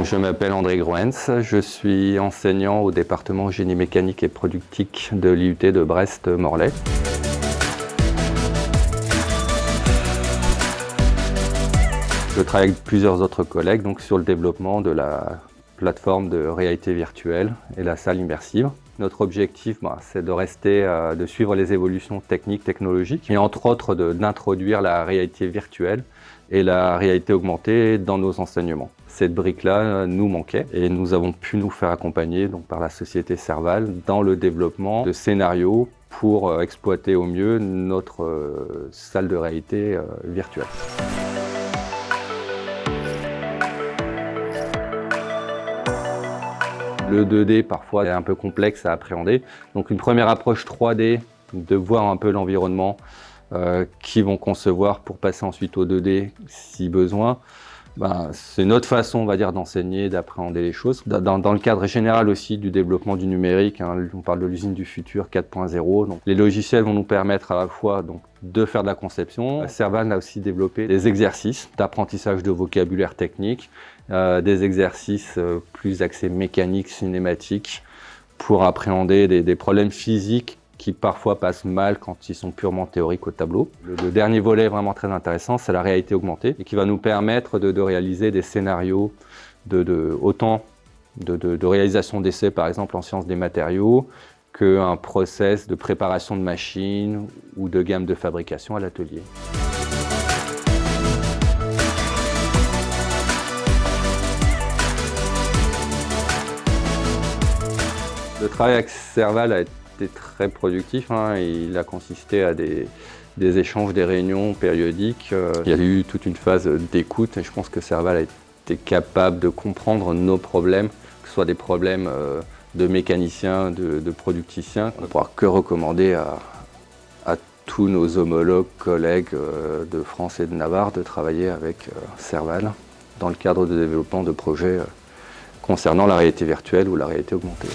Je m'appelle André Groens, je suis enseignant au département génie mécanique et productique de l'IUT de Brest-Morlaix. Je travaille avec plusieurs autres collègues sur le développement de la plateforme de réalité virtuelle et la salle immersive. Notre objectif, c'est de suivre les évolutions techniques, technologiques, et entre autres d'introduire la réalité virtuelle et la réalité augmentée dans nos enseignements. Cette brique-là nous manquait et nous avons pu nous faire accompagner par la société Serval dans le développement de scénarios pour exploiter au mieux notre salle de réalité virtuelle. Le 2D parfois est un peu complexe à appréhender, donc une première approche 3D, de voir un peu l'environnement qu'ils vont concevoir pour passer ensuite au 2D si besoin. C'est notre façon, on va dire, d'enseigner, d'appréhender les choses. Dans le cadre général aussi du développement du numérique, on parle de l'usine du futur 4.0. Donc les logiciels vont nous permettre à la fois de faire de la conception. Serval a aussi développé des exercices d'apprentissage de vocabulaire technique, des exercices plus axés mécaniques, cinématiques, pour appréhender des problèmes physiques qui parfois passent mal quand ils sont purement théoriques au tableau. Le dernier volet vraiment très intéressant, c'est la réalité augmentée et qui va nous permettre de réaliser des scénarios autant de réalisation d'essais par exemple en sciences des matériaux qu'un process de préparation de machines ou de gamme de fabrication à l'atelier. Le travail avec Serval a été très productif, Il a consisté à des échanges, des réunions périodiques. Il y a eu toute une phase d'écoute et je pense que Serval a été capable de comprendre nos problèmes, que ce soit des problèmes de mécaniciens, de producticiens. On ne pourra que recommander à tous nos homologues, collègues de France et de Navarre de travailler avec Serval dans le cadre de développement de projets concernant la réalité virtuelle ou la réalité augmentée.